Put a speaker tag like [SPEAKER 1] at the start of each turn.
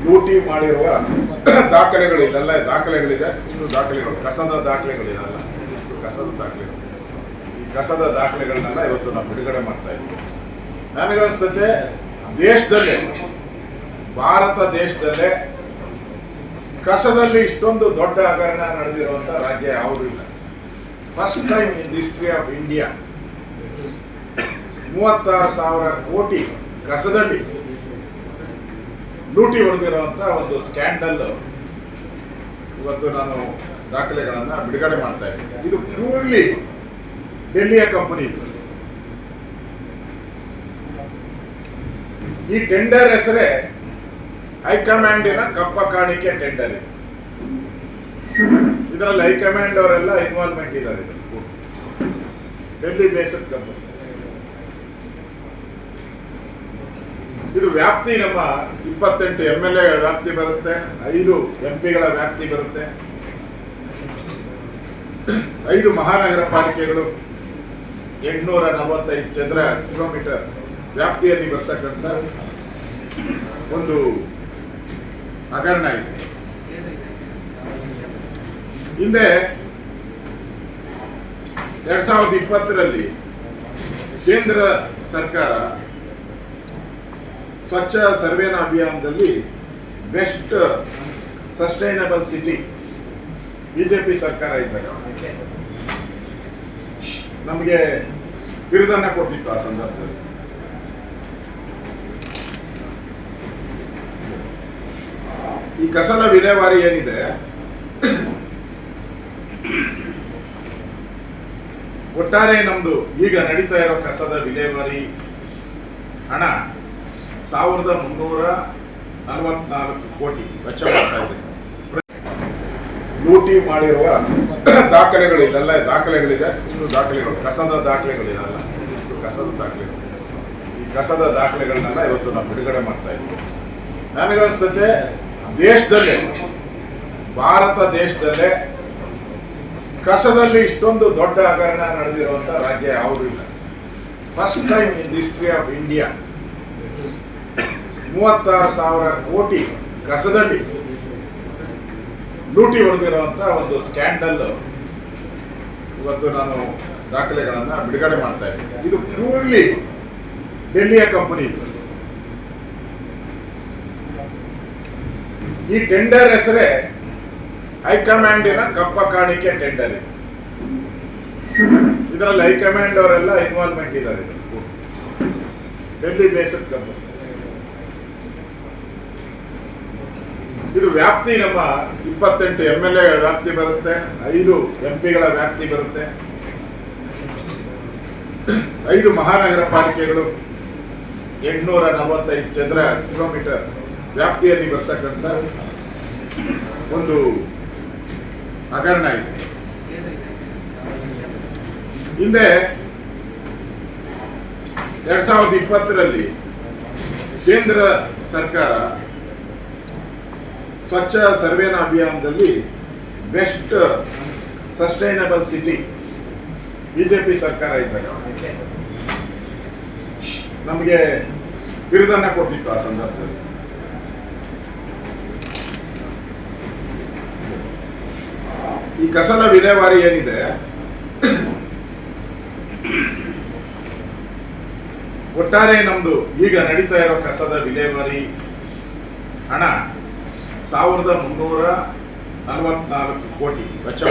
[SPEAKER 1] ಲೂಟಿ ಮಾಡಿರುವ ದಾಖಲೆಗಳು ಇದೆಲ್ಲ ದಾಖಲೆಗಳಿದೆ. ಇಷ್ಟು ದಾಖಲೆಗಳು ಕಸದ ದಾಖಲೆಗಳಿದೆಲ್ಲ ಕಸದ ದಾಖಲೆಗಳು. ಈ ಕಸದ ದಾಖಲೆಗಳನ್ನೆಲ್ಲ ಇವತ್ತು ನಾವು ಬಿಡುಗಡೆ ಮಾಡ್ತಾ ಇದ್ದೀವಿ. ನನಗನ್ಸ್ತತೆ ದೇಶದಲ್ಲೇ, ಭಾರತ ದೇಶದಲ್ಲೇ ಕಸದಲ್ಲಿ ಇಷ್ಟೊಂದು ದೊಡ್ಡ ಹಗರಣ ನಡೆದಿರುವಂಥ ರಾಜ್ಯ ಯಾವುದೂ ಇಲ್ಲ. First time in history of India 36,000 ಕೋಟಿ ಕಸದಲ್ಲಿ ಲೂಟಿ ಹೊಡೆದಿರುವಂಥ ಒಂದು ಸ್ಕ್ಯಾಂಡಲ್ ಇವತ್ತು ನಾನು ದಾಖಲೆಗಳನ್ನು ಬಿಡುಗಡೆ ಮಾಡ್ತಾ ಇದ್ದೀನಿ. ಇದು ಪ್ಯೂರ್ಲಿ ಡೆಲ್ಲಿಯ ಕಂಪನಿ. ಇದು ಈ ಟೆಂಡರ್ ಹೆಸರೇ ಹೈಕಮಾಂಡಿನ ಕಪ್ಪ ಕಾಣಿಕೆ ಟೆಂಡರ್. ಇದರಲ್ಲಿ ಹೈಕಮಾಂಡ್ ಅವರೆಲ್ಲ ಇನ್ವಾಲ್ವ್ಮೆಂಟ್ ಇದ್ದಾರೆ. Delhi based company. ಇದು ವ್ಯಾಪ್ತಿ ನಮ್ಮ 28 MLA ವ್ಯಾಪ್ತಿ ಬರುತ್ತೆ, 5 MP ಗಳ ವ್ಯಾಪ್ತಿ ಬರುತ್ತೆ, 5 ಮಹಾನಗರ ಪಾಲಿಕೆಗಳು, 845 ಚದರ ಕಿಲೋಮೀಟರ್ ವ್ಯಾಪ್ತಿಯಲ್ಲಿ ಬರ್ತಕ್ಕಂಥ ಒಂದು ಹಗರಣ ಇದೆ. ಹಿಂದೆ 2020ರಲ್ಲಿ ಕೇಂದ್ರ ಸರ್ಕಾರ ಸ್ವಚ್ಛ ಸರ್ವೇನ ಅಭಿಯಾನದಲ್ಲಿ ಬೆಸ್ಟ್ ಸಸ್ಟೈನಬಲ್ ಸಿಟಿ ಬಿಜೆಪಿ ಸರ್ಕಾರ ಇದ್ದಾಗ ನಮಗೆ ಬಿರುದನ್ನ ಕೊಟ್ಟಿತ್ತು. ಆ ಸಂದರ್ಭದಲ್ಲಿ ಈ ಕಸದ ವಿಲೇವಾರಿ ಏನಿದೆ, ಒಟ್ಟಾರೆ ನಮ್ದು ಈಗ ನಡೀತಾ ಇರೋ ಕಸದ ವಿಲೇವಾರಿ ಹಣ 1,344 ಕೋಟಿ ವೆಚ್ಚ ಮಾಡ್ತಾ ಇದೆ. ಲೂಟಿ ಮಾಡಿರುವ ದಾಖಲೆಗಳು ಇದೆಲ್ಲ ದಾಖಲೆಗಳಿದೆ. ಇಷ್ಟು ದಾಖಲೆಗಳು ಕಸದ ದಾಖಲೆಗಳಿದೆಲ್ಲ ಇಷ್ಟು ಕಸದ ದಾಖಲೆಗಳು. ಈ ಕಸದ ದಾಖಲೆಗಳನ್ನೆಲ್ಲ ಇವತ್ತು ನಾವು ಬಿಡುಗಡೆ ಮಾಡ್ತಾ ಇದ್ದೀವಿ. ನನಗನ್ಸ್ತತೆ ದೇಶದಲ್ಲೇ, ಭಾರತ ದೇಶದಲ್ಲೇ ಕಸದಲ್ಲಿ ಇಷ್ಟೊಂದು ದೊಡ್ಡ ಹಗರಣ ನಡೆದಿರುವಂಥ ರಾಜ್ಯ ಯಾವುದೂ ಇಲ್ಲ. First time in history of India 36,000 ಕೋಟಿ ಕಸದಲ್ಲಿ ಲೂಟಿ ಹೊಡೆದಿರುವಂಥ ಒಂದು ಸ್ಕ್ಯಾಂಡಲ್ ಇವತ್ತು ನಾನು ದಾಖಲೆಗಳನ್ನು ಬಿಡುಗಡೆ ಮಾಡ್ತಾ ಇದ್ದೀನಿ. ಇದು ಪ್ಯೂರ್ಲಿ ಡೆಲ್ಲಿಯ ಕಂಪನಿ. ಇದು ಈ ಟೆಂಡರ್ ಹೆಸರೇ ಹೈಕಮಾಂಡಿನ ಕಪ್ಪ ಕಾಣಿಕೆ ಟೆಂಡರ್. ಇದರಲ್ಲಿ ಹೈಕಮಾಂಡ್ ಅವರೆಲ್ಲ ಇನ್ವಾಲ್ವ್ಮೆಂಟ್ ಇದ್ದಾರೆ. Delhi based company. ಇದು ವ್ಯಾಪ್ತಿ ನಮ್ಮ 28 MLA ವ್ಯಾಪ್ತಿ ಬರುತ್ತೆ, 5 MP ಗಳ ವ್ಯಾಪ್ತಿ ಬರುತ್ತೆ, 5 ಮಹಾನಗರ ಪಾಲಿಕೆಗಳು, 845 ಚದರ ಕಿಲೋಮೀಟರ್ ವ್ಯಾಪ್ತಿಯಲ್ಲಿ ಬರ್ತಕ್ಕಂಥ ಒಂದು ಹಗರಣ ಇದೆ. ಹಿಂದೆ 2020ರಲ್ಲಿ ಕೇಂದ್ರ ಸರ್ಕಾರ ಸ್ವಚ್ಛ ಸರ್ವೇನ ಅಭಿಯಾನದಲ್ಲಿ ಬೆಸ್ಟ್ ಸಸ್ಟೈನಬಲ್ ಸಿಟಿ ಬಿಜೆಪಿ ಸರ್ಕಾರ ಇದ್ದಾಗ ನಮಗೆ ಬಿರುದನ್ನ ಕೊಟ್ಟಿತ್ತು. ಆ ಸಂದರ್ಭದಲ್ಲಿ ಈ ಕಸದ ವಿಲೇವಾರಿ ಏನಿದೆ, ಒಟ್ಟಾರೆ ನಮ್ದು ಈಗ ನಡೀತಾ ಇರೋ ಕಸದ ವಿಲೇವಾರಿ ಹಣ 1,344 ಕೋಟಿ ವೆಚ್ಚ